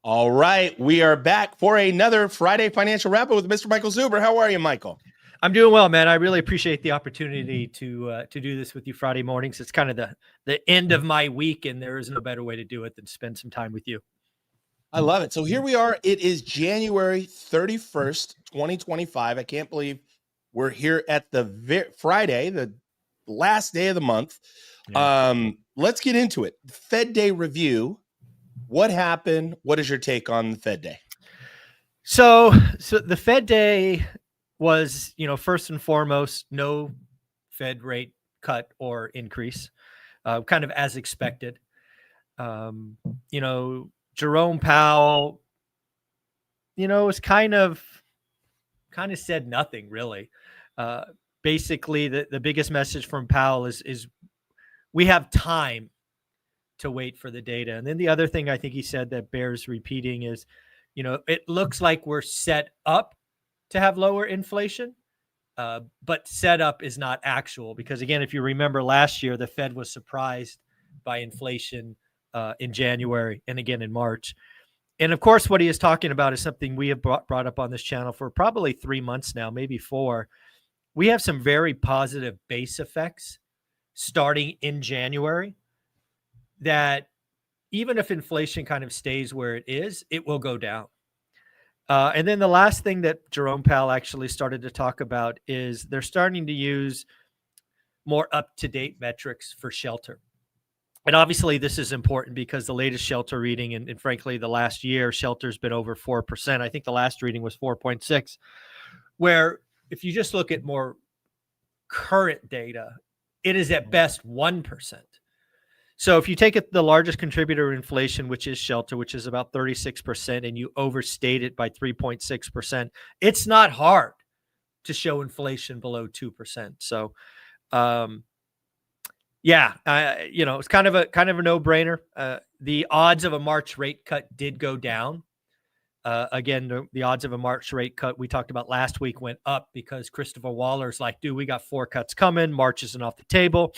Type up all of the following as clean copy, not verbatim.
All right, we are back for another Friday Financial Wrap-Up with Mr. Michael Zuber. How are you, Michael? I'm doing well, man. I really appreciate the opportunity to do this with you Friday mornings. It's kind of the end of my week, and there is no better way to do it than spend some time with you. I love it. So here we are. It is January 31st, 2025. I can't believe we're here at the Friday, the last day of the month. Yeah. Let's get into it. Fed Day review. What happened? What is your take on the Fed Day? So the Fed Day was, first and foremost, no Fed rate cut or increase, kind of as expected. Jerome Powell, was kind of said nothing really. Basically, the biggest message from Powell is we have time to wait for the data. And then the other thing I think he said that bears repeating is, it looks like we're set up to have lower inflation, but setup is not actual. Because again, if you remember last year, the Fed was surprised by inflation in January and again in March. And of course, what he is talking about is something we have brought up on this channel for probably 3 months now, maybe 4. We have some very positive base effects starting in January that even if inflation kind of stays where it is, it will go down. And then the last thing that Jerome Powell actually started to talk about is they're starting to use more up-to-date metrics for shelter. And obviously this is important because the latest shelter reading, and frankly, the last year, shelter's been over 4%. I think the last reading was 4.6, where if you just look at more current data, it is at best 1%. So if you take the largest contributor to inflation, which is shelter, which is about 36%, and you overstate it by 3.6%, it's not hard to show inflation below 2%. So, it's kind of a no-brainer. The odds of a March rate cut did go down. Again, the odds of a March rate cut we talked about last week went up because Christopher Waller's like, dude, we got 4 cuts coming. March isn't off the table.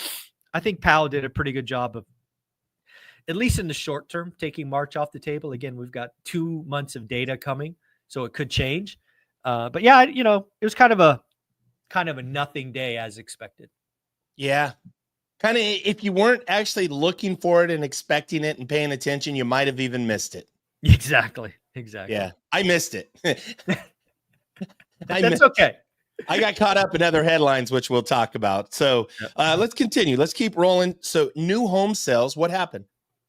I think Powell did a pretty good job of, at least in the short term, taking March off the table. Again, we've got 2 months of data coming, so it could change. But yeah, it was kind of a nothing day as expected. Yeah. Kind of, if you weren't actually looking for it and expecting it and paying attention, you might have even missed it. Exactly. Yeah, I missed it. That's okay. I got caught up in other headlines, which we'll talk about. So let's continue. Let's keep rolling. So new home sales, what happened?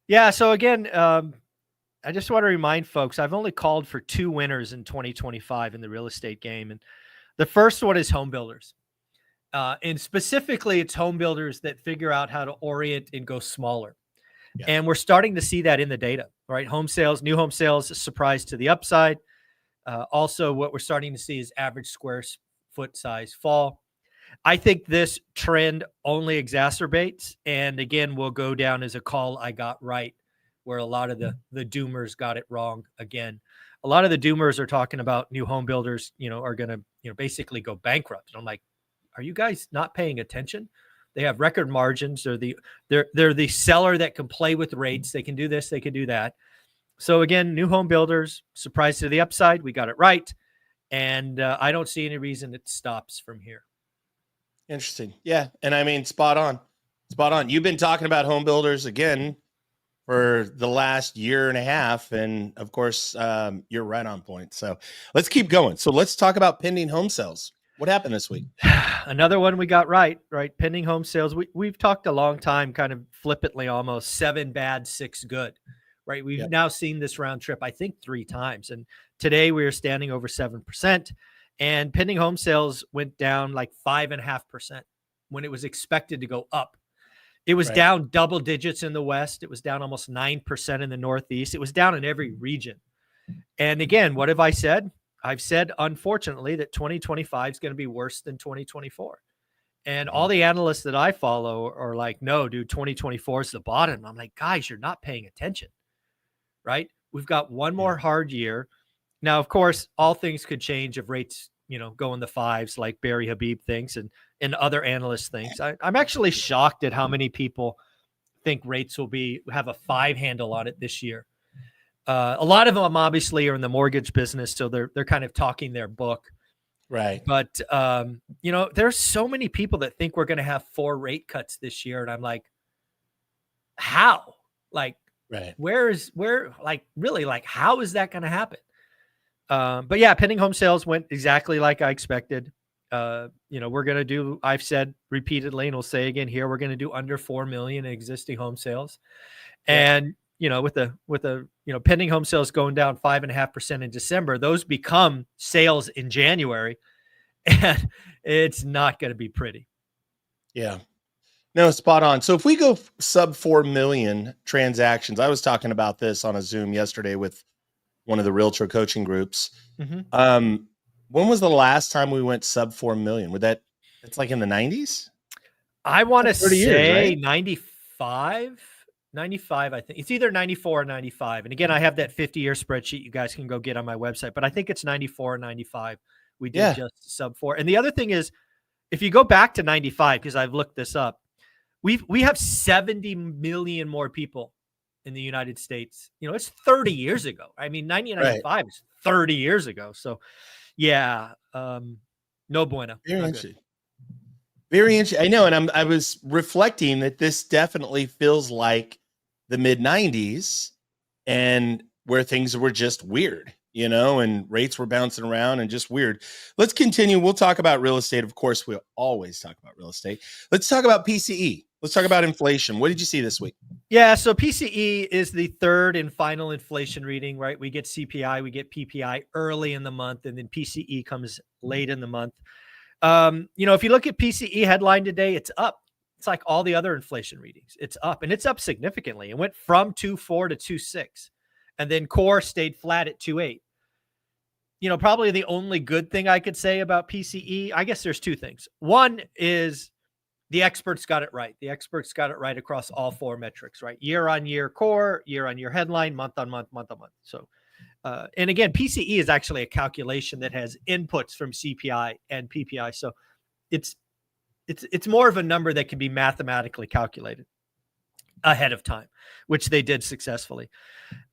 Yeah. So again, I just want to remind folks, I've only called for 2 winners in 2025 in the real estate game. And the first one is home builders. And specifically, it's home builders that figure out how to orient and go smaller. Yeah. And we're starting to see that in the data, right? Home sales, new home sales, a surprise to the upside. Also, what we're starting to see is average square foot size fall. I think this trend only exacerbates, and again, will go down as a call I got right, where a lot of the doomers got it wrong again. A lot of the doomers are talking about new home builders, are going to, basically go bankrupt. And I'm like, are you guys not paying attention? They have record margins. They're the seller that can play with rates. They can do this, they can do that. So again, new home builders, surprise to the upside. We got it right. And I don't see any reason it stops from here. Interesting. Yeah. And I mean, spot on. You've been talking about home builders again for the last year and a half. And of course, you're right on point. So let's keep going. So let's talk about pending home sales. What happened this week? Another one we got right? Pending home sales. We've talked a long time, kind of flippantly almost, 7 bad, 6 good, right? We've now seen this round trip, I think 3 times. And today we are standing over 7%, and pending home sales went down like 5.5% when it was expected to go up. It was down double digits in the West. It was down almost 9% in the Northeast. It was down in every region. And again, what have I said? I've said, unfortunately, that 2025 is going to be worse than 2024. And all the analysts that I follow are like, no, dude, 2024 is the bottom. I'm like, guys, you're not paying attention, right? We've got one more hard year. Now, of course, all things could change if rates, go in the 5s like Barry Habib thinks and other analysts think. I'm actually shocked at how many people think rates will have a 5 handle on it this year. A lot of them obviously are in the mortgage business, so they're kind of talking their book. Right. But there's so many people that think we're going to have 4 rate cuts this year, and I'm like, how? Like, Right. how is that going to happen? But yeah, pending home sales went exactly like I expected. We're going to do, I've said repeatedly, and we'll say again here, we're going to do under 4 million in existing home sales. And, with the pending home sales going down 5.5% in December, those become sales in January, and it's not going to be pretty. Yeah. No, spot on. So if we go sub 4 million transactions, I was talking about this on a Zoom yesterday with one of the realtor coaching groups. Mm-hmm. When was the last time we went sub 4 million? It's like in the 90s? I want to 30 years, say right? 95, I think. It's either 94 or 95. And again, I have that 50-year spreadsheet you guys can go get on my website, but I think it's 94 or 95. We did just sub 4. And the other thing is, if you go back to 95, because I've looked this up, we have 70 million more people in the United States. It's 30 years ago. I mean, 1995 is 30 years ago. So yeah, no bueno. Very interesting. Very interesting. I know. And I was reflecting that this definitely feels like the mid 90s, and where things were just weird, and rates were bouncing around and just weird. Let's continue. We'll talk about real estate. Of course, we'll always talk about real estate. Let's talk about PCE. Let's talk about inflation. What did you see this week? Yeah, so PCE is the third and final inflation reading, right? We get CPI, we get PPI early in the month, and then PCE comes late in the month. If you look at PCE headline today, it's up. It's like all the other inflation readings. It's up, and it's up significantly. It went from 2.4 to 2.6, and then core stayed flat at 2.8. Probably the only good thing I could say about PCE, I guess there's 2 things. One is the experts got it right. The experts got it right across all 4 metrics, right? Year-on-year core, year-on-year headline, month-on-month, month-on-month. So, and again, PCE is actually a calculation that has inputs from CPI and PPI. So it's more of a number that can be mathematically calculated ahead of time, which they did successfully.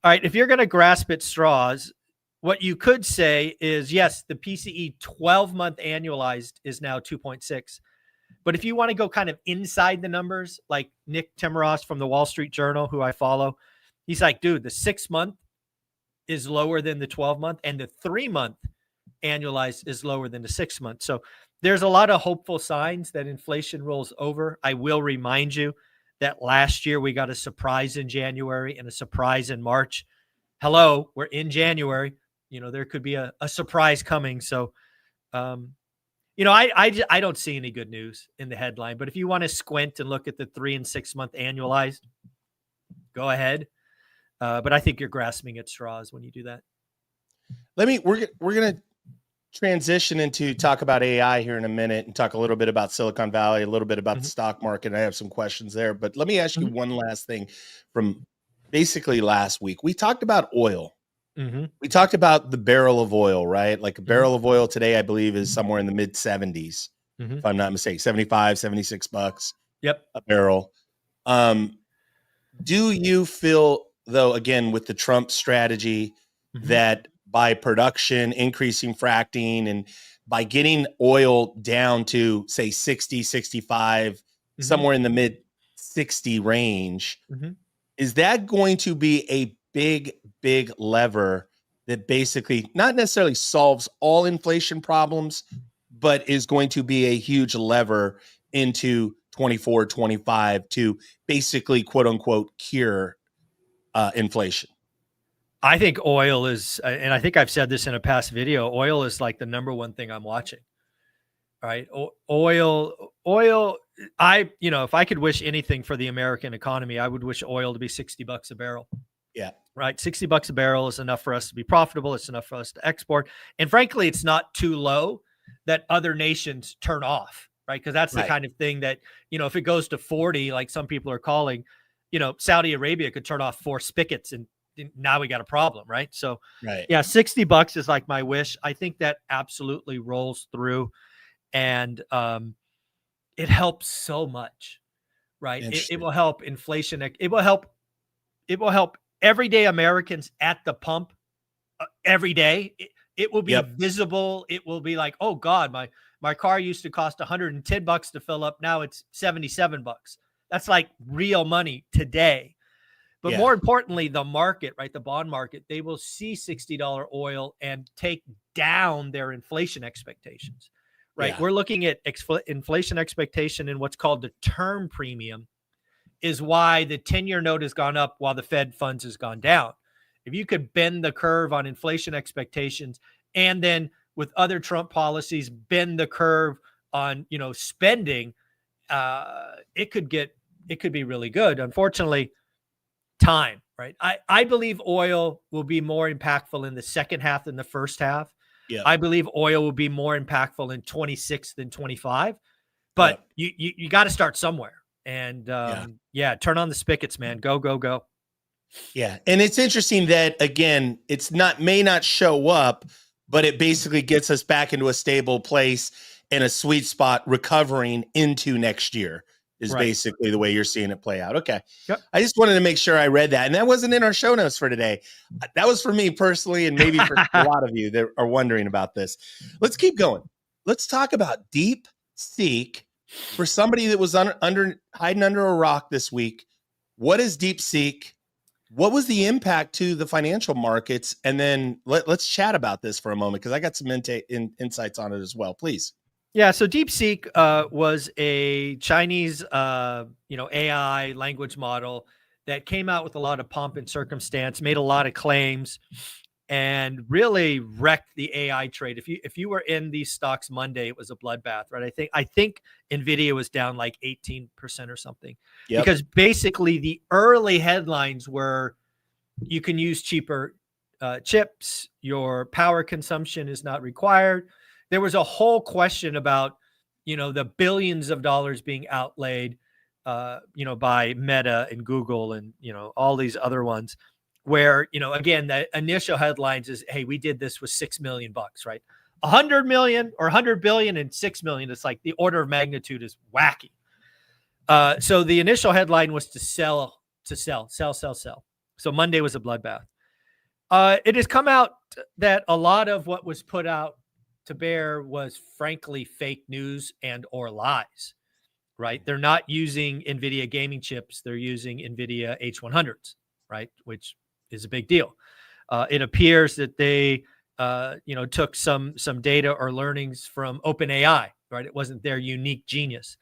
All right, if you're going to grasp at straws, what you could say is, yes, the PCE 12-month annualized is now 2.6. But if you want to go kind of inside the numbers, like Nick Timmeros from the Wall Street Journal, who I follow, he's like, dude, the 6-month is lower than the 12-month, and the 3-month annualized is lower than the 6-month. So there's a lot of hopeful signs that inflation rolls over. I will remind you that last year we got a surprise in January and a surprise in March. Hello, we're in January. There could be a surprise coming. So, I don't see any good news in the headline, but if you want to squint and look at the 3 and 6-month annualized, go ahead. But I think you're grasping at straws when you do that. We're going to transition into talk about AI here in a minute and talk a little bit about Silicon Valley, a little bit about the stock market. I have some questions there, but let me ask you one last thing from basically last week. We talked about oil. We talked about the barrel of oil, right? Like a barrel of oil today, I believe, is somewhere in the mid 70s, if I'm not mistaken, 75, 76 bucks. Yep. A barrel. Do you feel, though, again, with the Trump strategy, that by production, increasing fracking, and by getting oil down to, say, 60, 65, somewhere in the mid 60 range, is that going to be a big lever that basically not necessarily solves all inflation problems, but is going to be a huge lever into 24, 25 to basically, quote unquote, cure inflation? I think oil is, and I think I've said this in a past video, oil is like the number one thing I'm watching. Right? Oil, if I could wish anything for the American economy, I would wish oil to be $60 a barrel. Yeah. Right. $60 a barrel is enough for us to be profitable. It's enough for us to export. And frankly, it's not too low that other nations turn off. Right. Because that's the kind of thing that, if it goes to 40, like some people are calling, Saudi Arabia could turn off 4 spigots and now we got a problem. Right. So, yeah, $60 is like my wish. I think that absolutely rolls through, and it helps so much. Right. It will help inflation. It will help everyday Americans at the pump every day, it will be visible. It will be like, oh God, my car used to cost $110 to fill up. Now it's $77. That's like real money today. But more importantly, the market, right? The bond market, they will see $60 oil and take down their inflation expectations, right? Yeah. We're looking at inflation expectation in what's called the term premium, is why the 10-year note has gone up while the Fed funds has gone down. If you could bend the curve on inflation expectations, and then with other Trump policies, bend the curve on, spending, it could be really good. Unfortunately, time, right? I believe oil will be more impactful in the second half than the first half. Yeah. I believe oil will be more impactful in 26 than 25. But you got to start somewhere. And turn on the spigots, man. Go, go, go. Yeah. And it's interesting that, again, it's may not show up, but it basically gets us back into a stable place and a sweet spot recovering into next year is basically the way you're seeing it play out. Okay. Yep. I just wanted to make sure I read that. And that wasn't in our show notes for today. That was for me personally, and maybe for a lot of you that are wondering about this. Let's keep going. Let's talk about DeepSeek. For somebody that was hiding under a rock this week, what is DeepSeek? What was the impact to the financial markets? And then let's chat about this for a moment, because I got some insights on it as well, please. Yeah, so DeepSeek was a Chinese, AI language model that came out with a lot of pomp and circumstance, made a lot of claims, and really wrecked the AI trade. If you were in these stocks Monday, it was a bloodbath, right? I think Nvidia was down like 18% or something, because basically the early headlines were, you can use cheaper chips, your power consumption is not required. There was a whole question about, the billions of dollars being outlaid, by Meta and Google and, all these other ones, where, again, the initial headlines is, hey, we did this with $6 million, right? 100 million or 100 billion and 6 million. It's like the order of magnitude is wacky. So the initial headline was to sell. So Monday was a bloodbath. It has come out that a lot of what was put out to bear was frankly fake news and or lies, right? They're not using NVIDIA gaming chips. They're using NVIDIA H100s, right? Which is a big deal. It appears that they, took some data or learnings from OpenAI, right? It wasn't their unique genius.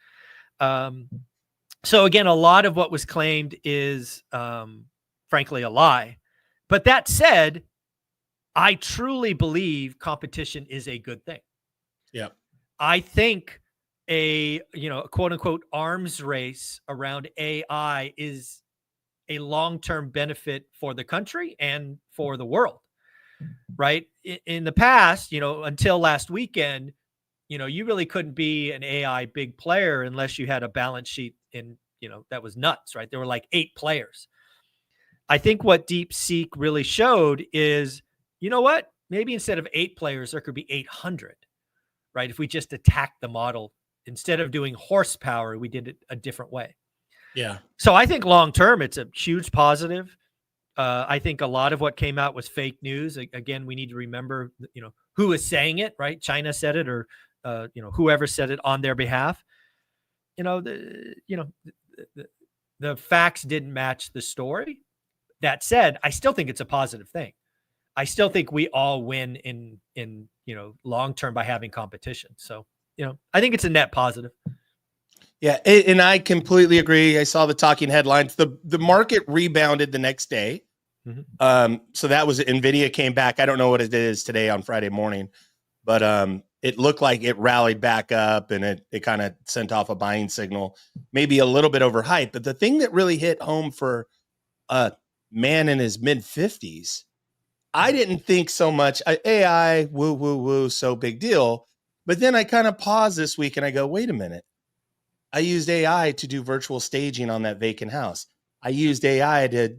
So again, a lot of what was claimed is, frankly, a lie. But that said, I truly believe competition is a good thing. Yeah. I think a quote unquote arms race around AI is a long-term benefit for the country and for the world, right? In the past, until last weekend, you really couldn't be an AI big player unless you had a balance sheet that was nuts, right? There were like 8 players. I think what DeepSeek really showed is, maybe instead of 8 players, there could be 800, right? If we just attacked the model, instead of doing horsepower, we did it a different way. Yeah. So I think long-term, it's a huge positive. I think a lot of what came out was fake news. Again, we need to remember, who is saying it, right? China said it, or, whoever said it on their behalf. The facts didn't match the story. That said, I still think it's a positive thing. I still think we all win in long term by having competition. So, I think it's a net positive. Yeah, and I completely agree. I saw the talking headlines. The market rebounded the next day. Mm-hmm. So that was NVIDIA came back. I don't know what it is today on Friday morning, but it looked like it rallied back up, and it kind of sent off a buying signal, maybe a little bit overhyped. But the thing that really hit home for a man in his mid-50s, I didn't think so much AI, woo, woo, woo, so big deal. But then I kind of paused this week and I go, wait a minute. I used AI to do virtual staging on that vacant house. I used AI to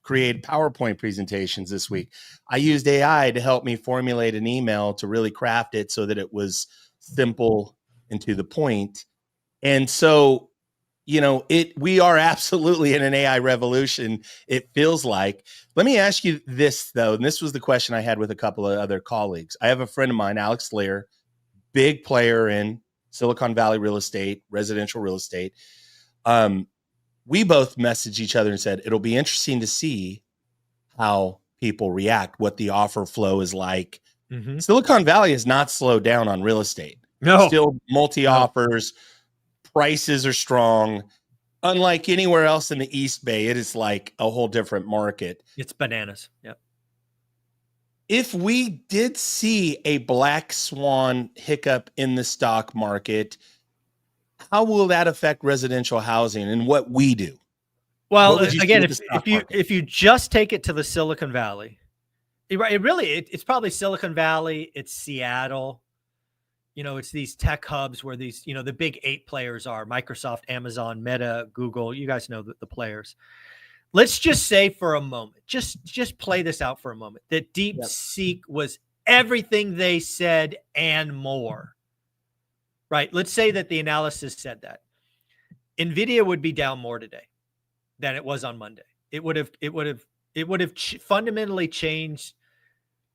create PowerPoint presentations this week. I used AI to help me formulate an email to really craft it so that it was simple and to the point. And so we are absolutely in an AI revolution. It feels like. Let me ask you this though, and this was the question I had with a couple of other colleagues. I have a friend of mine, Alex Lear, big player in Silicon Valley real estate, residential real estate. We both messaged each other and said, it'll be interesting to see how people react, what the offer flow is like. Mm-hmm. Silicon Valley has not slowed down on real estate. No. Still multi-offers. Prices are strong. Unlike anywhere else in the East Bay, it is like a whole different market. It's bananas. Yep. If we did see a black swan hiccup in the stock market, how will that affect residential housing and what we do? Well, again, if you just take it to the Silicon Valley, it's probably Silicon Valley, it's Seattle. It's these tech hubs where these, the big 8 players are Microsoft, Amazon, Meta, Google. You guys know the players. Let's just say for a moment, just play this out for a moment, that DeepSeek was everything they said and more. Right? Let's say that the analysis said that. NVIDIA would be down more today than it was on Monday. It would have fundamentally changed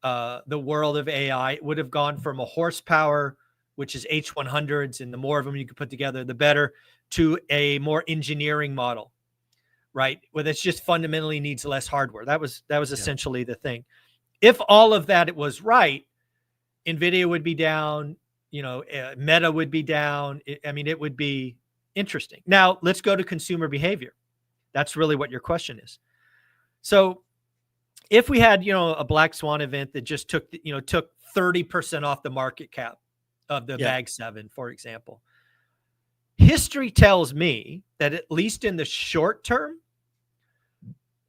the world of AI. It would have gone from a horsepower, which is H100s, and the more of them you can put together, the better, to a more engineering model, right? Where it's just fundamentally needs less hardware. That was essentially the thing. If all of that it was right, NVIDIA would be down, Meta would be down. It would be interesting. Now let's go to consumer behavior. That's really what your question is. So if we had, a black swan event that just took 30% off the market cap of the Mag 7, for example, history tells me that at least in the short term,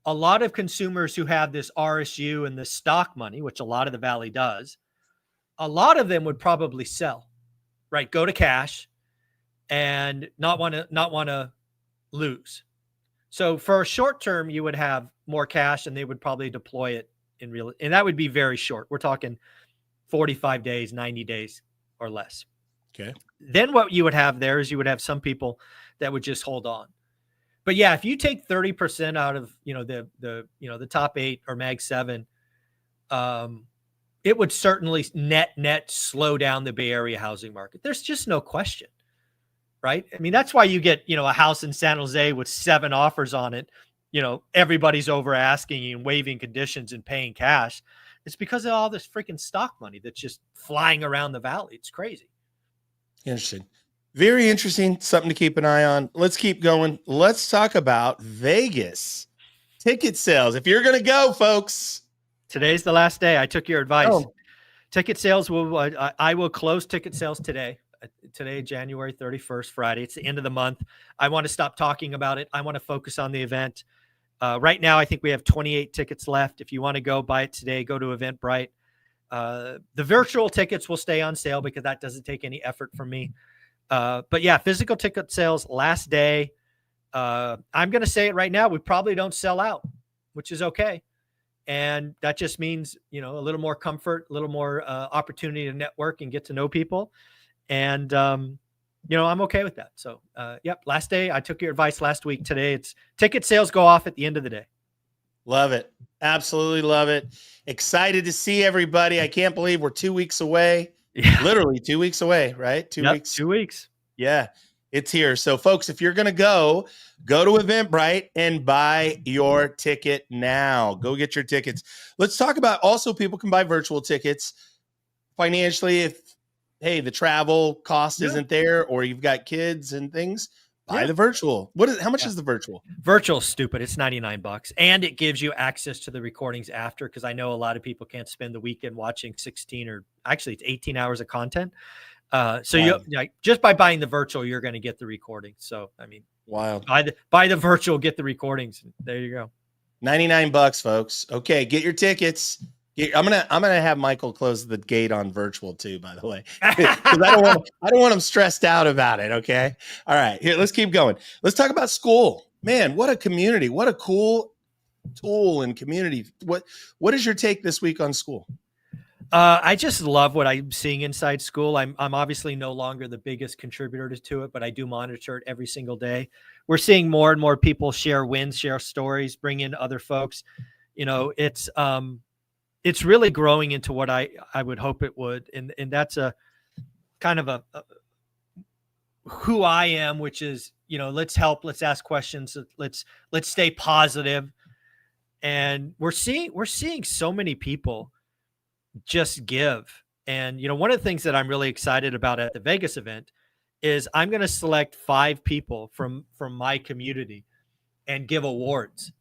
a lot of consumers who have this RSU and the stock money, which a lot of the Valley does, a lot of them would probably sell, right? Go to cash and not want to lose. So for a short term, you would have more cash and they would probably deploy it and that would be very short. We're talking 45 days, 90 days or less. Okay. Then what you would have there is you would have some people that would just hold on. But yeah, if you take 30% out of, the top 8 or Mag 7, it would certainly net slow down the Bay Area housing market. There's just no question. Right? That's why you get, a house in San Jose with 7 offers on it. Everybody's over asking you and waiving conditions and paying cash. It's because of all this freaking stock money that's just flying around the Valley. It's crazy. Interesting. Very interesting. Something to keep an eye on. Let's keep going. Let's talk about Vegas ticket sales. If you're going to go, folks. Today's the last day. I took your advice. Oh. Ticket sales I will close ticket sales today. Today, January 31st, Friday. It's the end of the month. I want to stop talking about it. I want to focus on the event. Right now, I think we have 28 tickets left. If you want to go buy it today, go to Eventbrite. The virtual tickets will stay on sale because that doesn't take any effort from me. But yeah, physical ticket sales last day. I'm going to say it right now. We probably don't sell out, which is okay. And that just means, a little more comfort, a little more opportunity to network and get to know people. And, I'm okay with that. So, last day, I took your advice last week. Today, it's ticket sales go off at the end of the day. Love it. Absolutely love it. Excited to see everybody. I can't believe we're 2 weeks away. Yeah. Literally 2 weeks away, right? 2 weeks. 2 weeks. Yeah, it's here. So, folks, if you're going to go to Eventbrite and buy your ticket now. Go get your tickets. Let's talk about also people can buy virtual tickets financially if the travel cost isn't there, or you've got kids and things, buy the virtual. How much is the virtual? Virtual's stupid. It's $99. And it gives you access to the recordings after, because I know a lot of people can't spend the weekend watching 16 or actually it's 18 hours of content. So you just by buying the virtual, you're going to get the recording. So, wild. Buy the virtual, get the recordings. There you go. $99, folks. Okay. Get your tickets. I'm gonna have Michael close the gate on virtual too, by the way, because I don't want him stressed out about it. Okay, all right, here, let's keep going. Let's talk about school. Man, what a community! What a cool tool and community. What is your take this week on school? I just love what I'm seeing inside school. I'm obviously no longer the biggest contributor to it, but I do monitor it every single day. we're seeing more and more people share wins, share stories, bring in other folks. It's really growing into what I would hope it would. And that's a kind of a who I am, which is, let's help, let's ask questions, let's stay positive. And we're seeing so many people just give. And, one of the things that I'm really excited about at the Vegas event is I'm going to select 5 people from my community and give awards.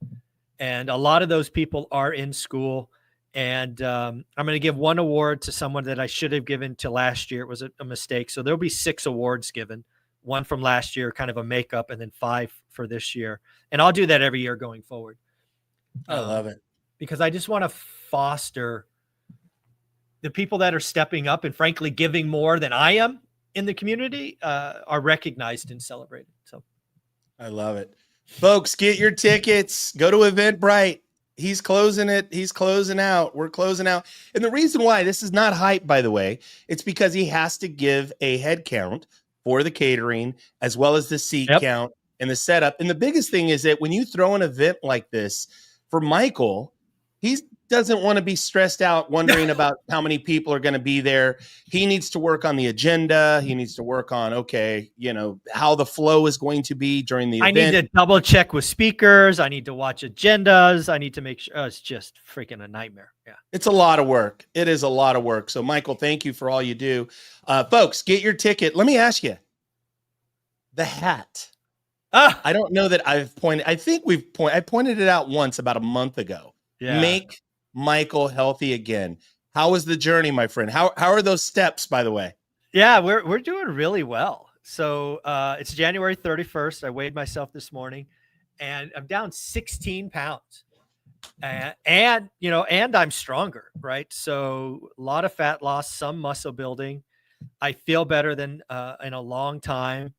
And a lot of those people are in school. And I'm going to give 1 award to someone that I should have given to last year. It was a mistake. So there'll be 6 awards given, 1 from last year, kind of a makeup, and then 5 for this year. And I'll do that every year going forward. I love it. Because I just want to foster the people that are stepping up and frankly giving more than I am in the community are recognized and celebrated. So I love it. Folks, get your tickets. Go to Eventbrite. He's closing it. He's closing out. We're closing out. And the reason why this is not hype, by the way, it's because he has to give a head count for the catering as well as the seat count and the setup. And the biggest thing is that when you throw an event like this, for Michael, he doesn't want to be stressed out wondering about how many people are going to be there. He needs to work on the agenda. He needs to work on, how the flow is going to be during the event. I need to double check with speakers. I need to watch agendas. I need to make sure it's just freaking a nightmare. Yeah. It's a lot of work. It is a lot of work. So Michael, thank you for all you do. Folks, get your ticket. Let me ask you, the hat. I don't know that I've pointed. I think I pointed it out once about a month ago. Yeah. Make Michael healthy again. How was the journey, my friend? How are those steps, by the way? Yeah, we're doing really well. So it's January 31st. I weighed myself this morning, and I'm down 16 pounds. And I'm stronger, right? So a lot of fat loss, some muscle building. I feel better than in a long time.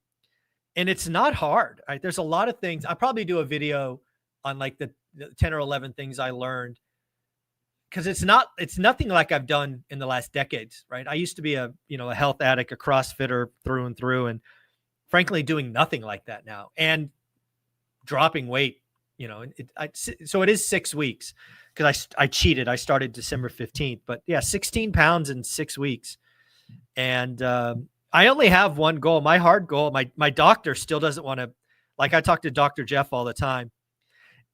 And it's not hard. Right? There's a lot of things. I'll probably do a video on like the 10 or 11 things I learned, because it's nothing like I've done in the last decades, right? I used to be a health addict, a CrossFitter through and through, and frankly doing nothing like that now and dropping weight, so it is 6 weeks because I cheated. I started December 15th, but yeah, 16 pounds in 6 weeks. And I only have one goal. My hard goal, my doctor still doesn't want to, like, I talk to Dr. Jeff all the time,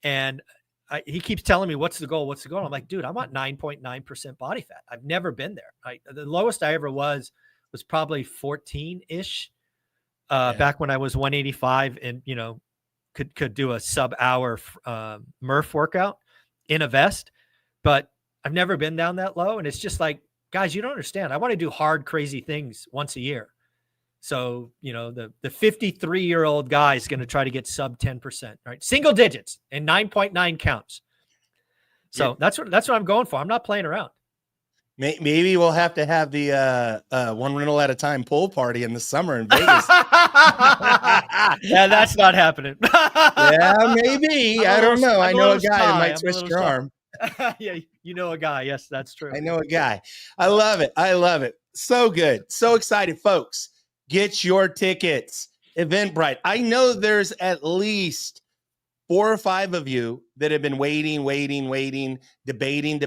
and he keeps telling me, what's the goal? What's the goal? I'm like, dude, I'm at 9.9% body fat. I've never been there. The lowest I ever was probably 14-ish back when I was 185 and, could do a sub-hour Murph workout in a vest. But I've never been down that low. And it's just like, guys, you don't understand. I want to do hard, crazy things once a year. So, the 53-year-old guy is going to try to get sub 10%, right? Single digits and 9.9 counts. So that's what I'm going for. I'm not playing around. Maybe we'll have to have the one rental at a time pool party in the summer in Vegas. Yeah, that's not happening. Yeah, maybe. I don't know. I know a guy who might twist your arm. Yeah, you know a guy. Yes, that's true. I know a guy. I love it. I love it. So good. So excited, folks. Get your tickets. Eventbrite. I know there's at least 4 or 5 of you that have been waiting, debating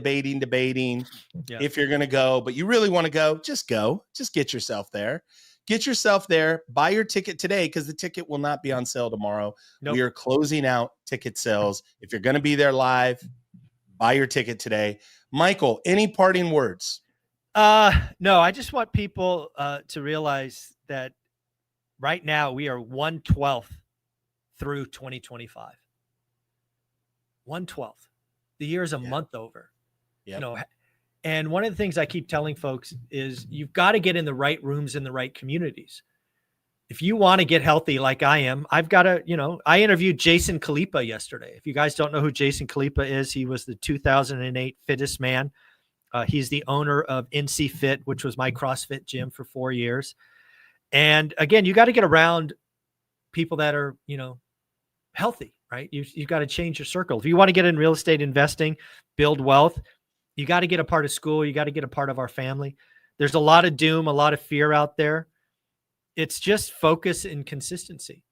if you're going to go, but you really want to go. Just go. Just get yourself there. Get yourself there. Buy your ticket today because the ticket will not be on sale tomorrow. Nope. We are closing out ticket sales. If you're going to be there live, buy your ticket today. Michael, any parting words? No, I just want people to realize that right now we are 1/12 through 2025. 1/12. The year is a month over. Yep. And one of the things I keep telling folks is you've got to get in the right rooms in the right communities. If you want to get healthy like I am, I've got to, I interviewed Jason Khalipa yesterday. If you guys don't know who Jason Khalipa is, he was the 2008 fittest man. He's the owner of NC Fit, which was my CrossFit gym for 4 years. And again, you got to get around people that are, healthy, right? You've got to change your circle. If you want to get in real estate investing, build wealth, you got to get a part of school. You got to get a part of our family. There's a lot of doom, a lot of fear out there. It's just focus and consistency.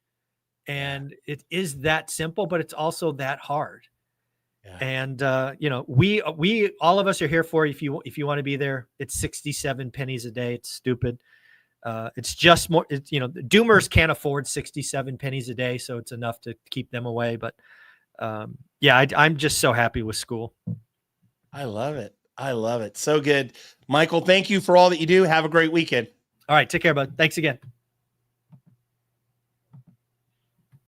And it is that simple, but it's also that hard. Yeah. And we all of us are here for you if you want to be there. It's 67 pennies a day. It's stupid. It's just more. It's, the doomers can't afford 67 pennies a day, so it's enough to keep them away. But I'm just so happy with school. I love it. I love it. So good, Michael. Thank you for all that you do. Have a great weekend. All right, take care, bud. Thanks again.